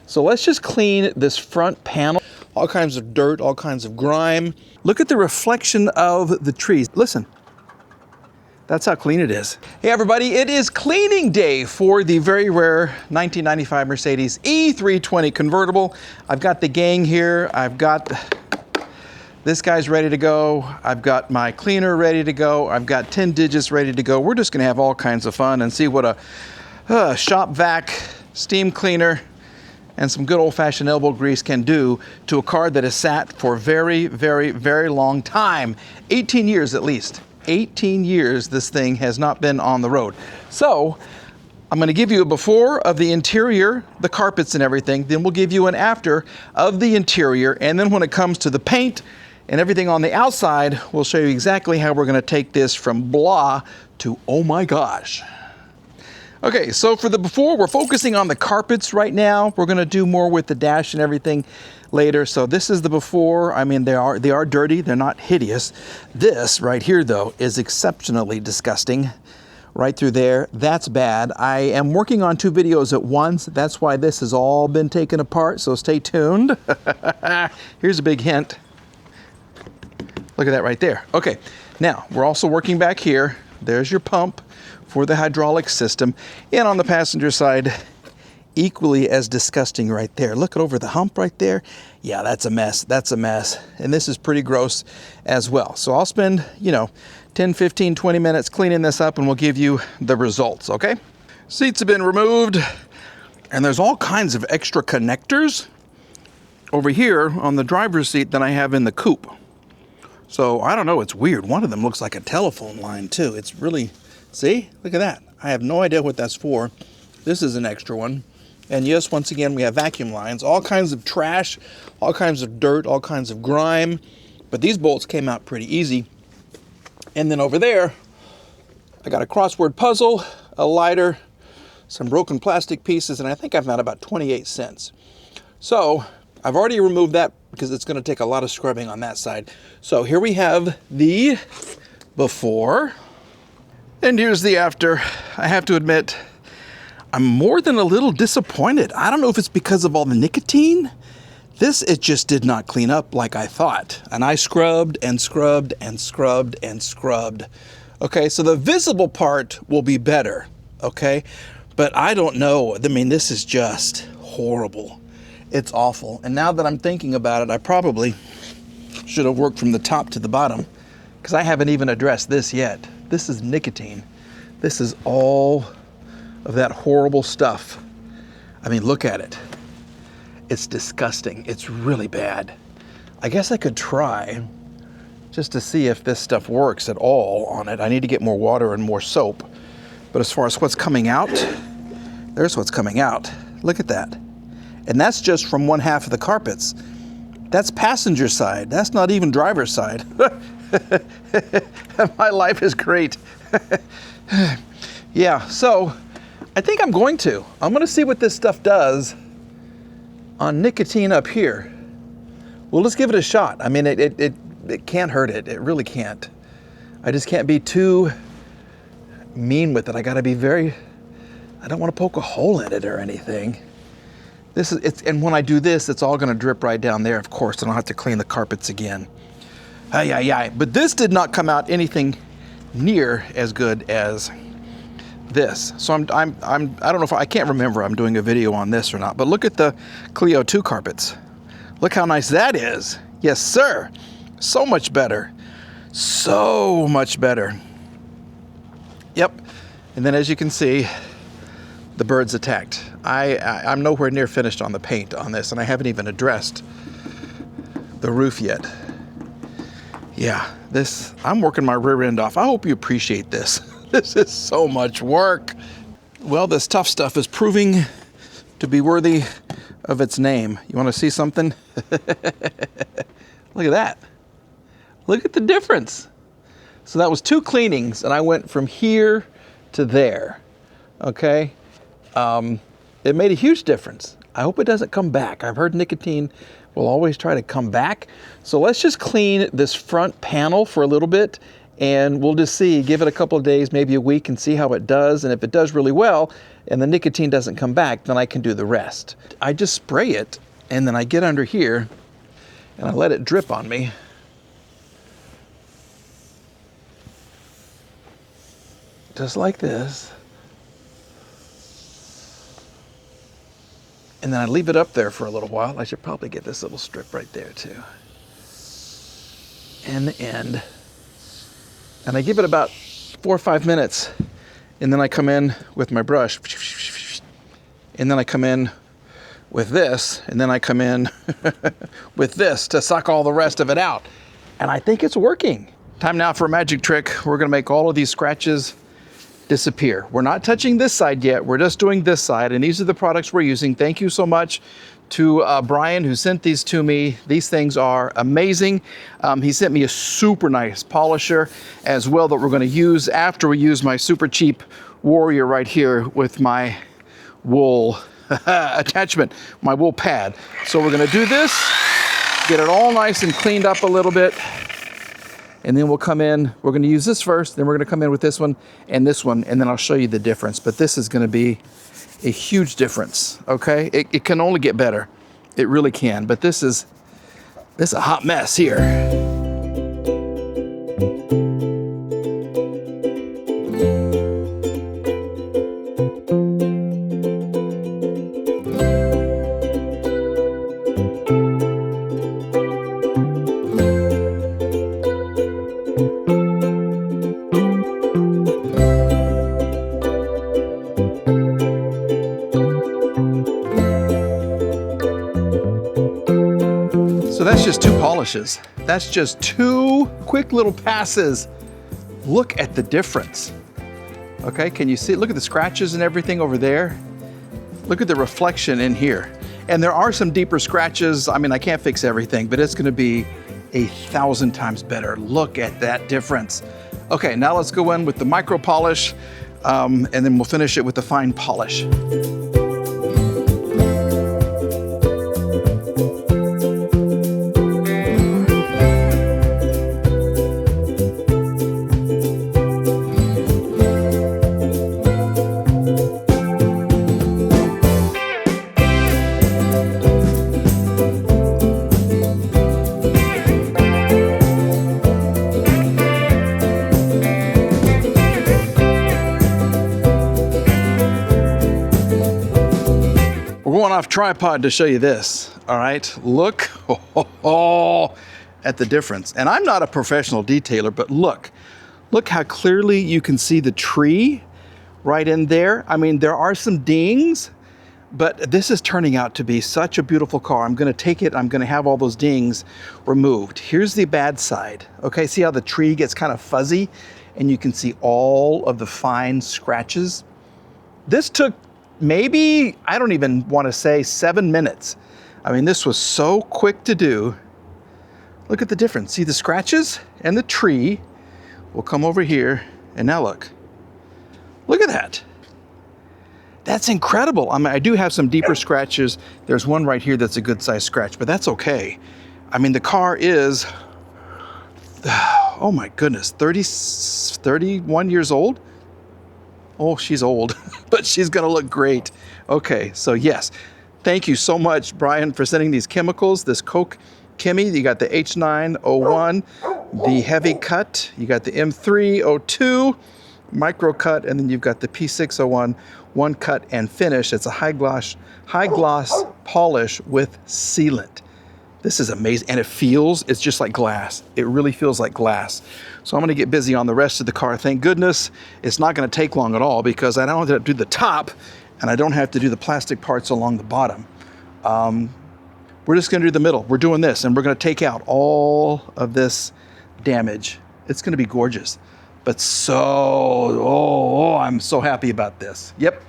So let's just clean this front panel. All kinds of dirt, all kinds of grime. Look at the reflection of the trees. Listen. That's how clean it is. Hey everybody, it is cleaning day for the very rare 1995 Mercedes E320 convertible. I've got the gang here. I've got this guy's ready to go. I've got my cleaner ready to go. I've got 10 digits ready to go. We're just gonna have all kinds of fun and see what a shop vac, steam cleaner, and some good old-fashioned elbow grease can do to a car that has sat for a very, very, very long time. 18 years at least. 18 years this thing has not been on the road. So I'm going to give you a before of the interior, the carpets and everything, then we'll give you an after of the interior, and then when it comes to the paint and everything on the outside, we'll show you exactly how we're going to take this from blah to oh my gosh. Okay, so for the before, we're focusing on the carpets right now. We're going to do more with the dash and everything later. So this is the before. I mean, they are dirty. They're not hideous. This right here, though, is exceptionally disgusting. Right through there. That's bad. I am working on 2 videos at once. That's why this has all been taken apart. So stay tuned. Here's a big hint. Look at that right there. Okay, now we're also working back here. There's your pump for the hydraulic system. And on the passenger side, equally as disgusting right there. Look over the hump right there. Yeah, that's a mess. That's a mess. And this is pretty gross as well. So I'll spend, 10, 15, 20 minutes cleaning this up and we'll give you the results, okay? Seats have been removed and there's all kinds of extra connectors over here on the driver's seat that I have in the coupe. So I don't know, it's weird. One of them looks like a telephone line too. It's really, see, look at that. I have no idea what that's for. This is an extra one. And yes, once again, we have vacuum lines, all kinds of trash, all kinds of dirt, all kinds of grime. But these bolts came out pretty easy. And then over there, I got a crossword puzzle, a lighter, some broken plastic pieces, and I think I've got about 28 cents. So I've already removed that because it's going to take a lot of scrubbing on that side. So here we have the before, and here's the after. I have to admit, I'm more than a little disappointed. I don't know if it's because of all the nicotine. It just did not clean up like I thought. And I scrubbed and scrubbed and scrubbed and scrubbed. Okay, so the visible part will be better, okay? But I don't know. I mean, this is just horrible. It's awful. And now that I'm thinking about it, I probably should have worked from the top to the bottom because I haven't even addressed this yet. This is nicotine. This is all of that horrible stuff. I mean, look at it. It's disgusting. It's really bad. I guess I could try just to see if this stuff works at all on it. I need to get more water and more soap. But as far as what's coming out, there's what's coming out. Look at that. And that's just from one half of the carpets. That's passenger side. That's not even driver's side. My life is great. Yeah, so I think I'm going to see what this stuff does on nicotine up here. Well, let's give it a shot. I mean, it can't hurt it. It really can't. I just can't be too mean with it. I gotta be I don't want to poke a hole in it or anything. And when I do this, it's all gonna drip right down there, of course, and I'll have to clean the carpets again. But this did not come out anything near as good as this. So I don't know if I can't remember I'm doing a video on this or not, but look at the Clio 2 carpets. Look how nice that is. Yes, sir. So much better. So much better. Yep. And then as you can see, the bird's attacked. I'm nowhere near finished on the paint on this, and I haven't even addressed the roof yet. Yeah, I'm working my rear end off. I hope you appreciate this. This is so much work. Well, this tough stuff is proving to be worthy of its name. You want to see something? Look at that. Look at the difference. So that was 2 cleanings, and I went from here to there. Okay? It made a huge difference. I hope it doesn't come back. I've heard nicotine will always try to come back. So let's just clean this front panel for a little bit, and we'll just see, give it a couple of days, maybe a week, and see how it does. And if it does really well, and the nicotine doesn't come back, then I can do the rest. I just spray it, and then I get under here, and I let it drip on me. Just like this. And then I leave it up there for a little while. I should probably get this little strip right there too. And the end. And I give it about 4 or 5 minutes. And then I come in with my brush. And then I come in with this. And then I come in with this to suck all the rest of it out. And I think it's working. Time now for a magic trick. We're gonna make all of these scratches disappear. We're not touching this side yet. We're just doing this side, and these are the products we're using. Thank you so much to Brian, who sent these to me. These things are amazing. He sent me a super nice polisher as well that we're going to use after we use my super cheap Warrior right here with my wool attachment, my wool pad. So we're going to do this, get it all nice and cleaned up a little bit. And then we'll come in, we're gonna use this first, then we're gonna come in with this one, and then I'll show you the difference. But this is gonna be a huge difference, okay? It can only get better. It really can, but this is a hot mess here. So that's just 2 polishes. That's just 2 quick little passes. Look at the difference. Okay, can you see? Look at the scratches and everything over there. Look at the reflection in here. And there are some deeper scratches. I mean, I can't fix everything, but it's gonna be 1,000 times better. Look at that difference. Okay, now let's go in with the micro polish, and then we'll finish it with the fine polish. Going off tripod to show you this, all right? Look at the difference. And I'm not a professional detailer, but look how clearly you can see the tree right in there. I mean, there are some dings, but this is turning out to be such a beautiful car. I'm gonna take it, I'm gonna have all those dings removed. Here's the bad side, okay? See how the tree gets kind of fuzzy and you can see all of the fine scratches? This took maybe, I don't even want to say 7 minutes. I mean, this was so quick to do. Look at the difference. See the scratches and the tree. We'll come over here and now look at that. That's incredible. I mean, I do have some deeper scratches. There's one right here that's a good size scratch, but that's okay. I mean, the car is, oh my goodness, 31 years old. Oh, she's old, but she's gonna look great. Okay, so yes, thank you so much, Brian, for sending these chemicals, this Coke Chemi. You got the H901, the heavy cut, you got the M302, micro cut, and then you've got the P601, one cut and finish. It's a high gloss polish with sealant. This is amazing, and it's just like glass. It really feels like glass. So I'm gonna get busy on the rest of the car. Thank goodness it's not gonna take long at all because I don't have to do the top and I don't have to do the plastic parts along the bottom. We're just gonna do the middle. We're doing this and we're gonna take out all of this damage. It's gonna be gorgeous. But I'm so happy about this. Yep.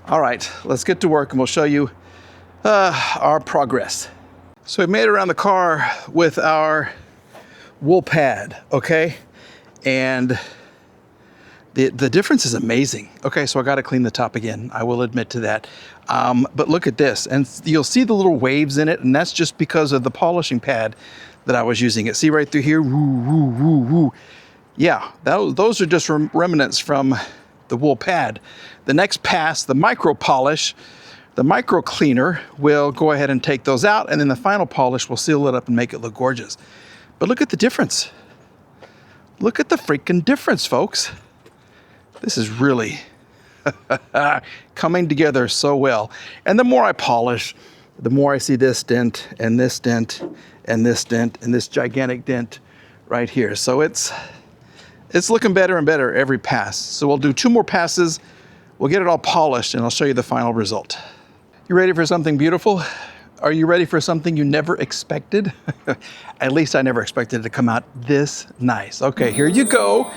All right, let's get to work and we'll show you our progress. So we made it around the car with our wool pad, okay? And the difference is amazing. Okay, so I gotta clean the top again. I will admit to that. But look at this, and you'll see the little waves in it, and that's just because of the polishing pad that I was using. See right through here, woo, woo, woo, woo. Yeah, those are just remnants from the wool pad. The next pass, the micro polish, the micro cleaner will go ahead and take those out, and then the final polish will seal it up and make it look gorgeous. But look at the difference. Look at the freaking difference, folks. This is really coming together so well. And the more I polish, the more I see this dent and this dent and this dent and this gigantic dent right here. So it's looking better and better every pass. So we'll do 2 more passes. We'll get it all polished and I'll show you the final result. You ready for something beautiful? Are you ready for something you never expected? At least I never expected it to come out this nice. Okay, here you go.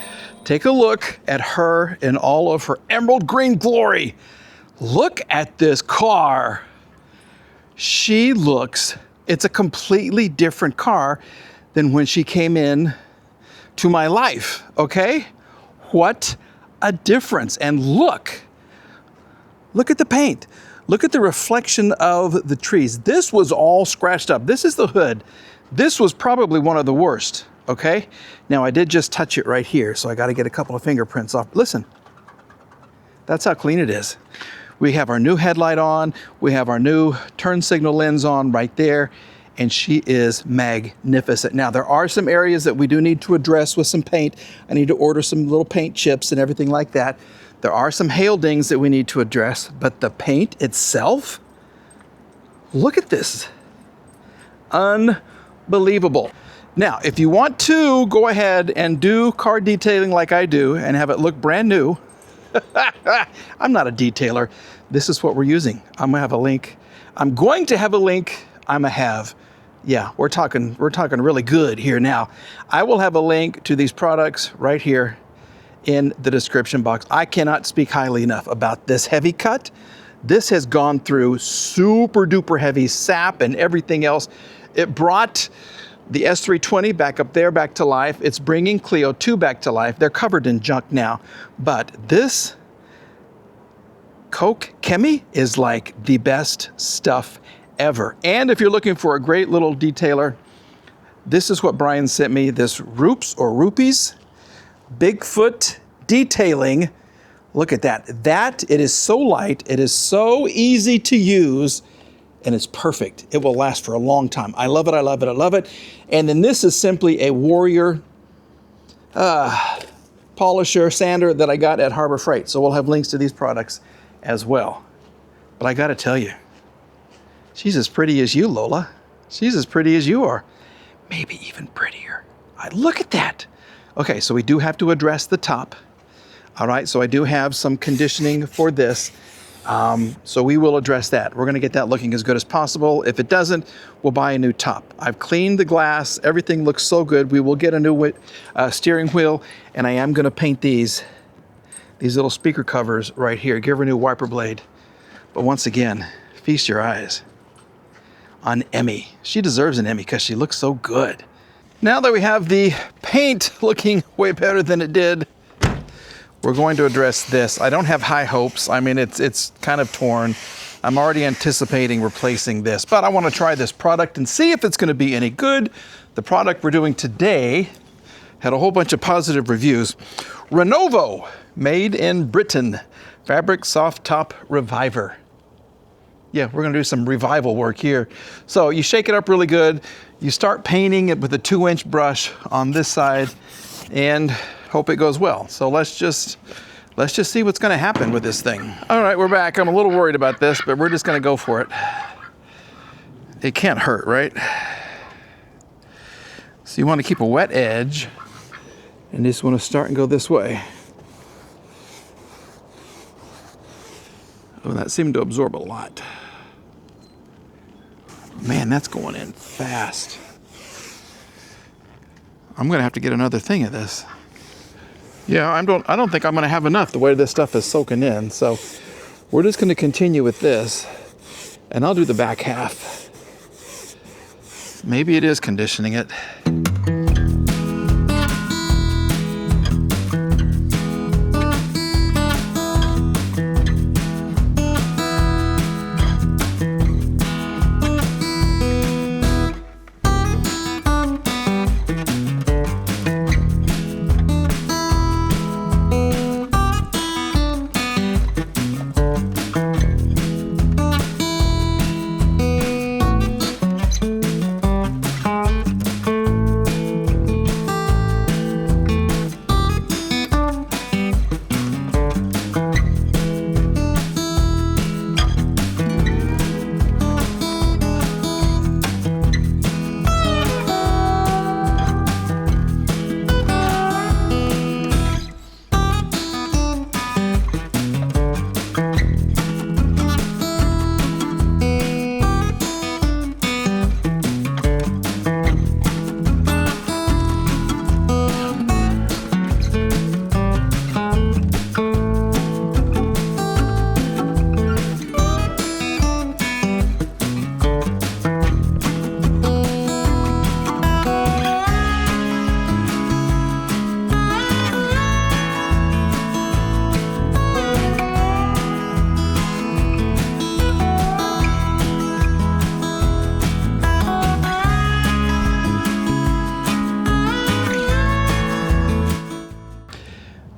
Take a look at her in all of her emerald green glory. Look at this car. She looks, it's a completely different car than when she came in to my life, okay? What a difference. And look at the paint. Look at the reflection of the trees. This was all scratched up. This is the hood. This was probably one of the worst, okay? Now I did just touch it right here, so I gotta get a couple of fingerprints off. Listen, that's how clean it is. We have our new headlight on, we have our new turn signal lens on right there, and she is magnificent. Now there are some areas that we do need to address with some paint. I need to order some little paint chips and everything like that. There are some hail dings that we need to address, but the paint itself, look at this. Unbelievable. Now, if you want to go ahead and do car detailing like I do and have it look brand new, I'm not a detailer. This is what we're using. I'm gonna have a link. I'm going to have a link. Yeah, we're talking really good here now. I will have a link to these products right here in the description box. I cannot speak highly enough about this heavy cut. This has gone through super duper heavy sap and everything else. It brought the S320 back up there, back to life. It's bringing Clio 2 back to life. They're covered in junk now. But this Coke Chemi is like the best stuff ever. And if you're looking for a great little detailer, this is what Brian sent me, this Rupees Bigfoot detailing. Look at that. It is so light, it is so easy to use, and it's perfect. It will last for a long time. I love it, I love it, I love it. And then this is simply a Warrior polisher, sander that I got at Harbor Freight. So we'll have links to these products as well. But I gotta tell you, she's as pretty as you, Lola. She's as pretty as you are. Maybe even prettier. Look at that. Okay, so we do have to address the top. All right, so I do have some conditioning for this. So we will address that. We're gonna get that looking as good as possible. If it doesn't, we'll buy a new top. I've cleaned the glass. Everything looks so good. We will get a new steering wheel, and I am gonna paint these little speaker covers right here. Give her a new wiper blade. But once again, feast your eyes on Emmy. She deserves an Emmy because she looks so good. Now that we have the paint looking way better than it did, we're going to address this. I don't have high hopes. I mean, it's kind of torn. I'm already anticipating replacing this, but I want to try this product and see if it's going to be any good. The product we're doing today had a whole bunch of positive reviews. Renovo, made in Britain, fabric soft top reviver. Yeah, we're gonna do some revival work here. So you shake it up really good. You start painting it with a 2-inch brush on this side and hope it goes well. So let's just see what's gonna happen with this thing. All right, we're back. I'm a little worried about this, but we're just gonna go for it. It can't hurt, right? So you wanna keep a wet edge and just wanna start and go this way. Oh, that seemed to absorb a lot. Man, that's going in fast. I'm gonna have to get another thing of this. Yeah, I don't think I'm gonna have enough the way this stuff is soaking in. So we're just gonna continue with this, and I'll do the back half. Maybe it is conditioning it.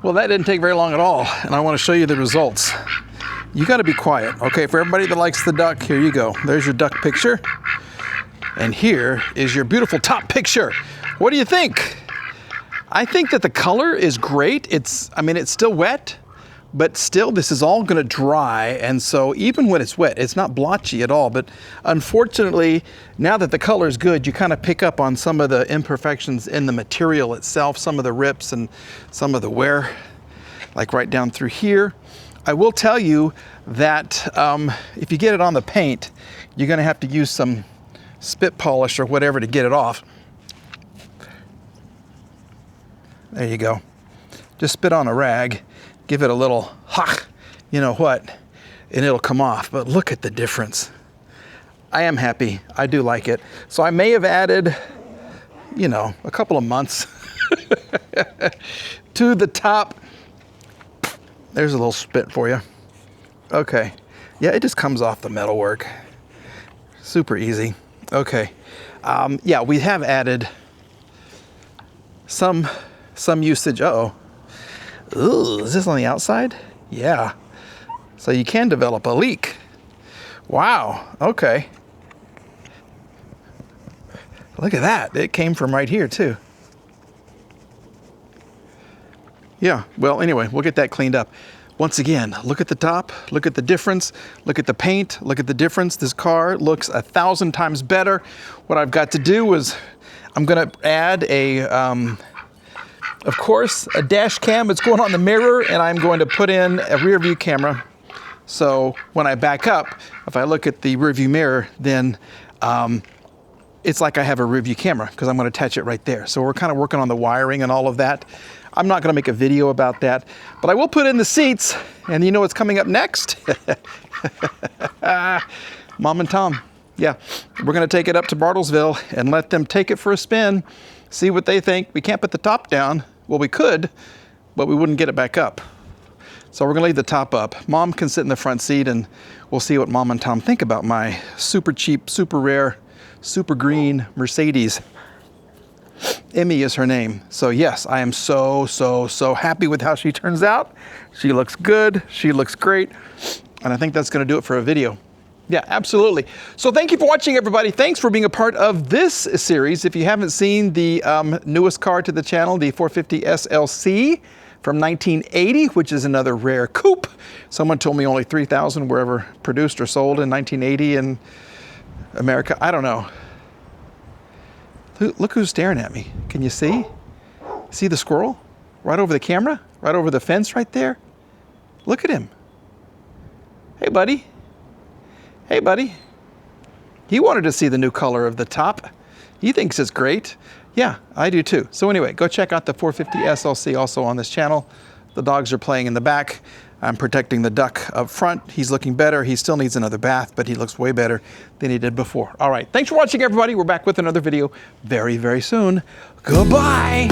Well, that didn't take very long at all, and I want to show you the results. You got to be quiet. Okay, for everybody that likes the duck, here you go. There's your duck picture. And here is your beautiful top picture. What do you think? I think that the color is great. It's still wet, but still this is all gonna dry. And so even when it's wet, it's not blotchy at all. But unfortunately, now that the color is good, you kind of pick up on some of the imperfections in the material itself, some of the rips and some of the wear, like right down through here. I will tell you that if you get it on the paint, you're gonna have to use some spit polish or whatever to get it off. There you go. Just spit on a rag, give it a little ha, you know what, and it'll come off. But look at the difference. I am happy. I do like it. So I may have added, you know, a couple of months to the top. There's a little spit for you. Okay. Yeah, it just comes off the metalwork. Super easy. Okay. Yeah, we have added some usage. Uh-oh. Ooh, is this on the outside? Yeah. So you can develop a leak. Wow. Okay. Look at that. It came from right here too. Yeah. Well, anyway, we'll get that cleaned up. Once again, look at the top, look at the difference, look at the paint, look at the difference. This car looks 1,000 times better. What I've got to do is I'm gonna add of course, a dash cam. It's going on the mirror, and I'm going to put in a rear view camera. So when I back up, if I look at the rear view mirror, then it's like I have a rear view camera because I'm going to attach it right there. So we're kind of working on the wiring and all of that. I'm not going to make a video about that, but I will put in the seats, and you know what's coming up next? Mom and Tom. Yeah, we're going to take it up to Bartlesville and let them take it for a spin, see what they think. We can't put the top down. Well, we could, but we wouldn't get it back up. So we're going to leave the top up. Mom can sit in the front seat, and we'll see what Mom and Tom think about my super cheap, super rare, super green Mercedes. Emmy is her name. So yes, I am so happy with how she turns out. She looks good. She looks great. And I think that's going to do it for a video. Yeah, absolutely. So thank you for watching, everybody. Thanks for being a part of this series. If you haven't seen the newest car to the channel, the 450 SLC from 1980, which is another rare coupe. Someone told me only 3,000 were ever produced or sold in 1980 in America. I don't know. Look who's staring at me. Can you see? See the squirrel? Right over the camera? Right over the fence right there? Look at him. Hey, buddy. Hey, buddy. He wanted to see the new color of the top. He thinks it's great. Yeah, I do too. So anyway, go check out the 450 SLC also on this channel. The dogs are playing in the back. I'm protecting the duck up front. He's looking better. He still needs another bath, but he looks way better than he did before. All right, thanks for watching, everybody. We're back with another video very, very soon. Goodbye.